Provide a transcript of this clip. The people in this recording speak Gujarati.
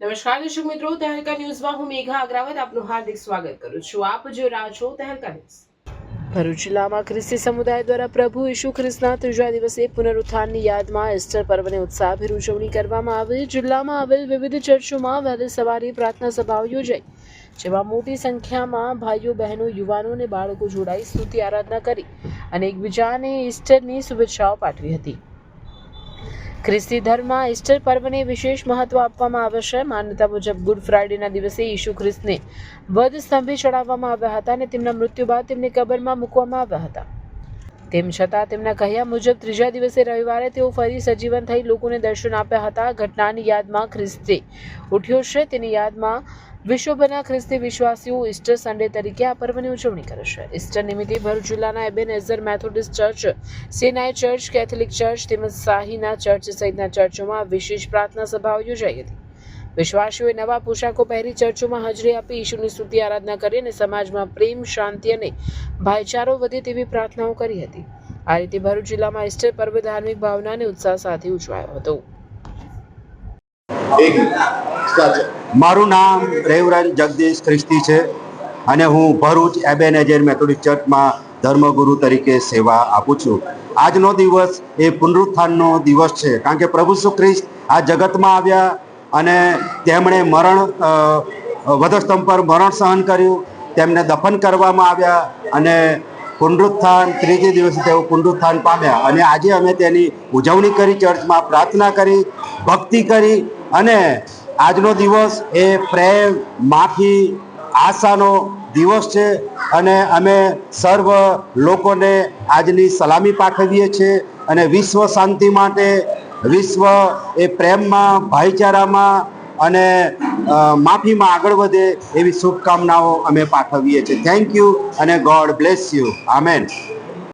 નમસ્કાર દર્શક મિત્રો, તહેલકા ન્યૂઝમાં હું મેઘા અગ્રવાલ આપનું હાર્દિક સ્વાગત કરું છું. આપ જોઈ રહ્યા છો તહેલકા ન્યૂઝ. ભરૂચ જિલ્લામાં ખ્રિસ્તી સમુદાય દ્વારા પ્રભુ ઈસુ ખ્રિસ્તના ત્રીજા દિવસે પુનરુત્થાનની યાદમાં ઈસ્ટર પર્વની ઉત્સાહભેર ઉજવણી કરવામાં આવી. જિલ્લામાં આવેલ વિવિધ ચર્ચોમાં વહેલી સવારે પ્રાર્થના સભાઓ યોજાઈ, જેમાં મોટી સંખ્યામાં ભાઈઓ બહેનો યુવાનો અને બાળકો જોડાઈ સ્તુતિ આરાધના કરી અને એકબીજાને ઈસ્ટરની શુભેચ્છાઓ પાઠવી હતી. ખ્રિસ્તી ધર્મમાં ઈસ્ટર પર્વને વિશેષ મહત્વ આપવામાં આવે છે. માન્યતા મુજબ ગુડ ફ્રાઇડેના દિવસે ઈસુ ખ્રિસ્તને વધ સ્તંભે ચડાવવામાં આવ્યા હતા અને તેમના મૃત્યુ બાદ તેમને કબરમાં મૂકવામાં આવ્યા હતા. તેમ છતાં તેમના કહ્યા મુજબ ત્રીજા દિવસે રવિવારે તેઓ ફરી સજીવન થઈ લોકોને દર્શન આપ્યા હતા. ઘટનાની યાદમાં ખ્રિસ્તી ઉઠ્યો છે, તેની યાદમાં વિશ્વભરના ખ્રિસ્તી વિશ્વાસીઓ ઈસ્ટર સન્ડે તરીકે આ પર્વની ઉજવણી કરે છે. ઈસ્ટર નિમિત્તે ભરૂચ જિલ્લાના Ebenezer Methodist church, Sinai church, Catholic church તેમજ શાહીના ચર્ચ સહિતના ચર્ચોમાં વિશેષ પ્રાર્થના સભાઓ યોજાઈ હતી. વિશ્વાસીઓએ નવા પોશાકો પહેરી ચર્ચોમાં હાજરી આપી ઈશુની સ્તુતિ આરાધના કરી અને સમાજમાં પ્રેમ, શાંતિ અને ભાઈચારો વધે તેવી પ્રાર્થનાઓ કરી હતી. આ રીતે ભરૂચ જિલ્લામાં ઈસ્ટર પર્વ ધાર્મિક ભાવના અને ઉત્સાહ સાથે ઉજવાયો હતો. મારું નામ રેવરન જગદીશ ખ્રિસ્તી છે અને હું ભરૂચ એબેનેઝર મેથોડિસ્ટ ચર્ચમાં ધર્મગુરુ તરીકે સેવા આપું છું. આજનો દિવસ એ પુનરુત્થાનનો દિવસ છે, કારણ કે પ્રભુ ઈસુ ખ્રિસ્ત આ જગતમાં આવ્યા અને તેમણે વધસ્તંભ પર મરણ સહન કર્યું, તેમને દફન કરવામાં આવ્યા અને પુનરુત્થાન ત્રીજે દિવસે તેઓ પુનરુત્થાન પામ્યા અને આજે અમે તેની ઉજવણી કરી, ચર્ચમાં પ્રાર્થના કરી, ભક્તિ કરી અને આજનો દિવસ એ પ્રેમ, માફી, આશાનો દિવસ છે અને અમે સર્વ લોકોને આજની સલામી પાઠવીએ છીએ અને વિશ્વ શાંતિ માટે, વિશ્વ એ પ્રેમમાં, ભાઈચારામાં અને માફીમાં આગળ વધે એવી શુભકામનાઓ અમે પાઠવીએ છીએ. થેન્ક યુ અને ગોડ બ્લેસ યુ. આમેન.